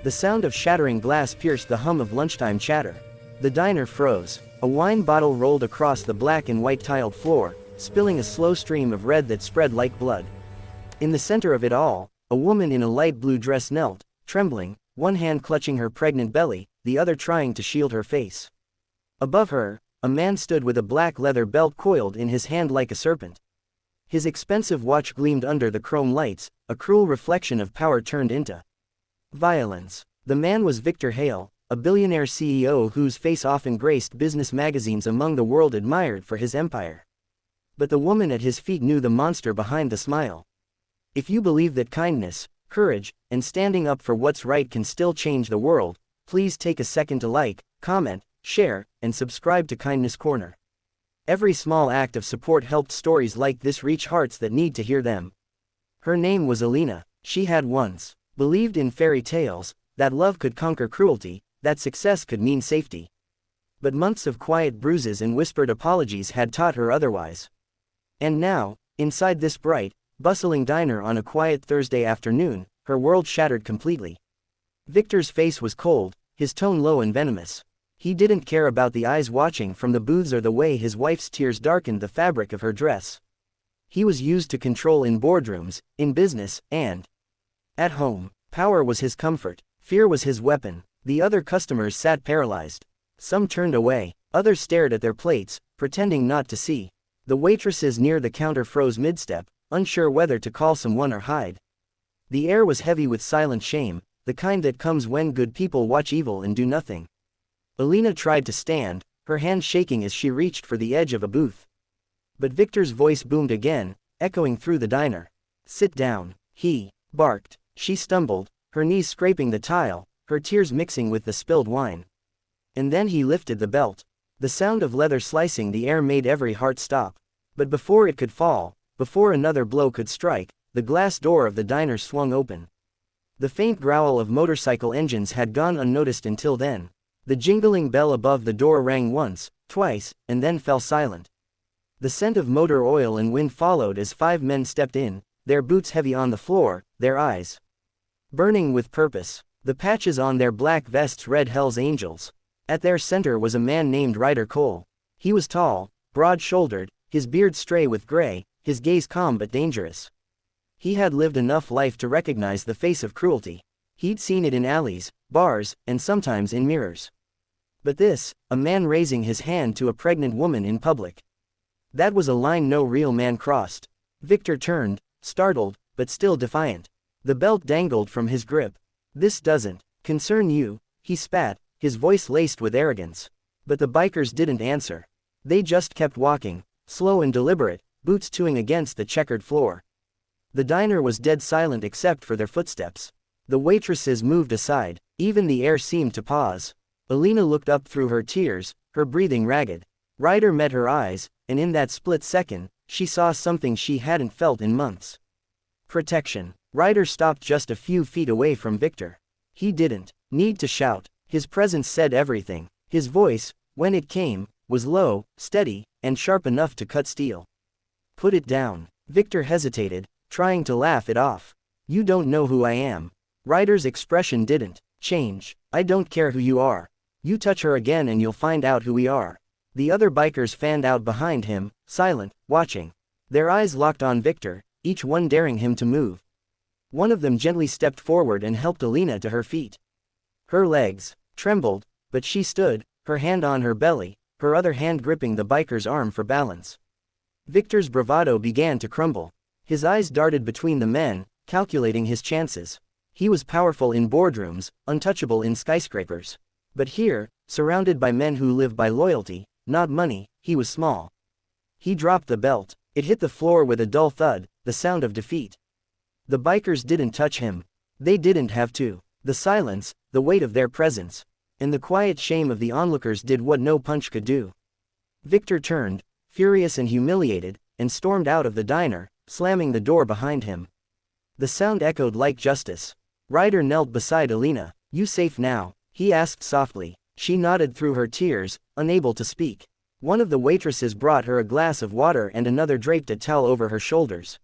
The sound of shattering glass pierced the hum of lunchtime chatter. The diner froze. A wine bottle rolled across the black and white tiled floor, spilling a slow stream of red that spread like blood. In the center of it all, a woman in a light blue dress knelt, trembling, one hand clutching her pregnant belly, the other trying to shield her face. Above her, a man stood with a black leather belt coiled in his hand like a serpent. His expensive watch gleamed under the chrome lights, a cruel reflection of power turned into violence. The man was Victor Hale, a billionaire CEO whose face often graced business magazines among the world admired for his empire. But the woman at his feet knew the monster behind the smile. If you believe that kindness, courage, and standing up for what's right can still change the world, please take a second to like, comment, share, and subscribe to Kindness Corner. Every small act of support helped stories like this reach hearts that need to hear them. Her name was Alina. She had once believed in fairy tales, that love could conquer cruelty, that success could mean safety. But months of quiet bruises and whispered apologies had taught her otherwise. And now, inside this bright, bustling diner on a quiet Thursday afternoon, her world shattered completely. Victor's face was cold, his tone low and venomous. He didn't care about the eyes watching from the booths or the way his wife's tears darkened the fabric of her dress. He was used to control in boardrooms, in business, and at home. Power was his comfort, fear was his weapon. The other customers sat paralyzed. Some turned away, others stared at their plates, pretending not to see. The waitresses near the counter froze mid-step, unsure whether to call someone or hide. The air was heavy with silent shame, the kind that comes when good people watch evil and do nothing. Alina tried to stand, her hand shaking as she reached for the edge of a booth. But Victor's voice boomed again, echoing through the diner. "Sit down," he barked. She stumbled, her knees scraping the tile, her tears mixing with the spilled wine. And then he lifted the belt. The sound of leather slicing the air made every heart stop. But before it could fall, before another blow could strike, the glass door of the diner swung open. The faint growl of motorcycle engines had gone unnoticed until then. The jingling bell above the door rang once, twice, and then fell silent. The scent of motor oil and wind followed as 5 men stepped in, their boots heavy on the floor, their eyes burning with purpose. The patches on their black vests read Hell's Angels. At their center was a man named Ryder Cole. He was tall, broad-shouldered, his beard stray with gray, his gaze calm but dangerous. He had lived enough life to recognize the face of cruelty. He'd seen it in alleys, bars, and sometimes in mirrors. But this, a man raising his hand to a pregnant woman in public. That was a line no real man crossed. Victor turned, startled, but still defiant. The belt dangled from his grip. "This doesn't concern you," he spat, his voice laced with arrogance. But the bikers didn't answer. They just kept walking, slow and deliberate, boots chewing against the checkered floor. The diner was dead silent except for their footsteps. The waitresses moved aside, even the air seemed to pause. Alina looked up through her tears, her breathing ragged. Ryder met her eyes, and in that split second, she saw something she hadn't felt in months. Protection. Ryder stopped just a few feet away from Victor. He didn't need to shout. His presence said everything. His voice, when it came, was low, steady, and sharp enough to cut steel. "Put it down." Victor hesitated, trying to laugh it off. "You don't know who I am." Ryder's expression didn't change. "I don't care who you are. You touch her again and you'll find out who we are." The other bikers fanned out behind him, silent, watching. Their eyes locked on Victor, each one daring him to move. One of them gently stepped forward and helped Alina to her feet. Her legs trembled, but she stood, her hand on her belly, her other hand gripping the biker's arm for balance. Victor's bravado began to crumble. His eyes darted between the men, calculating his chances. He was powerful in boardrooms, untouchable in skyscrapers. But here, surrounded by men who live by loyalty, not money, he was small. He dropped the belt. It hit the floor with a dull thud, the sound of defeat. The bikers didn't touch him. They didn't have to. The silence, the weight of their presence, and the quiet shame of the onlookers did what no punch could do. Victor turned, furious and humiliated, and stormed out of the diner, slamming the door behind him. The sound echoed like justice. Ryder knelt beside Alina. "You safe now?" he asked softly. She nodded through her tears, unable to speak. One of the waitresses brought her a glass of water and another draped a towel over her shoulders.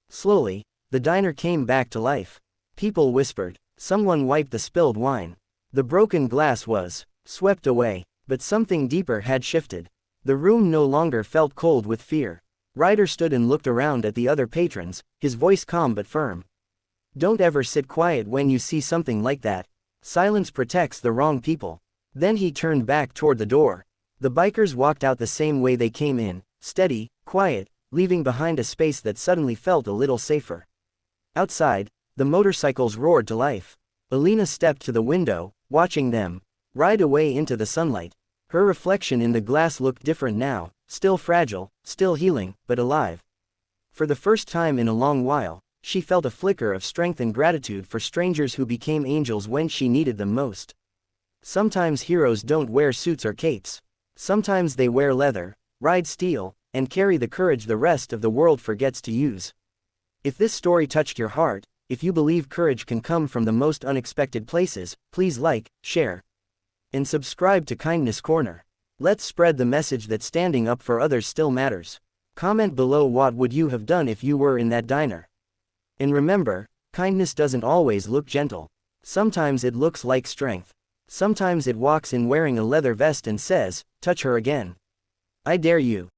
Slowly, the diner came back to life. People whispered. Someone wiped the spilled wine. The broken glass was swept away, but something deeper had shifted. The room no longer felt cold with fear. Ryder stood and looked around at the other patrons, his voice calm but firm. Don't ever sit quiet when you see something like that. Silence protects the wrong people. Then he turned back toward the door. The bikers walked out the same way they came in, steady, quiet, leaving behind a space that suddenly felt a little safer. Outside, the motorcycles roared to life. Alina stepped to the window, watching them ride away into the sunlight. Her reflection in the glass looked different now, still fragile, still healing, but alive. For the first time in a long while, she felt a flicker of strength and gratitude for strangers who became angels when she needed them most. Sometimes heroes don't wear suits or capes. Sometimes they wear leather, ride steel, and carry the courage the rest of the world forgets to use. If this story touched your heart, if you believe courage can come from the most unexpected places, please like, share, and subscribe to Kindness Corner. Let's spread the message that standing up for others still matters. Comment below what would you have done if you were in that diner. And remember, kindness doesn't always look gentle. Sometimes it looks like strength. Sometimes it walks in wearing a leather vest and says, touch her again. I dare you.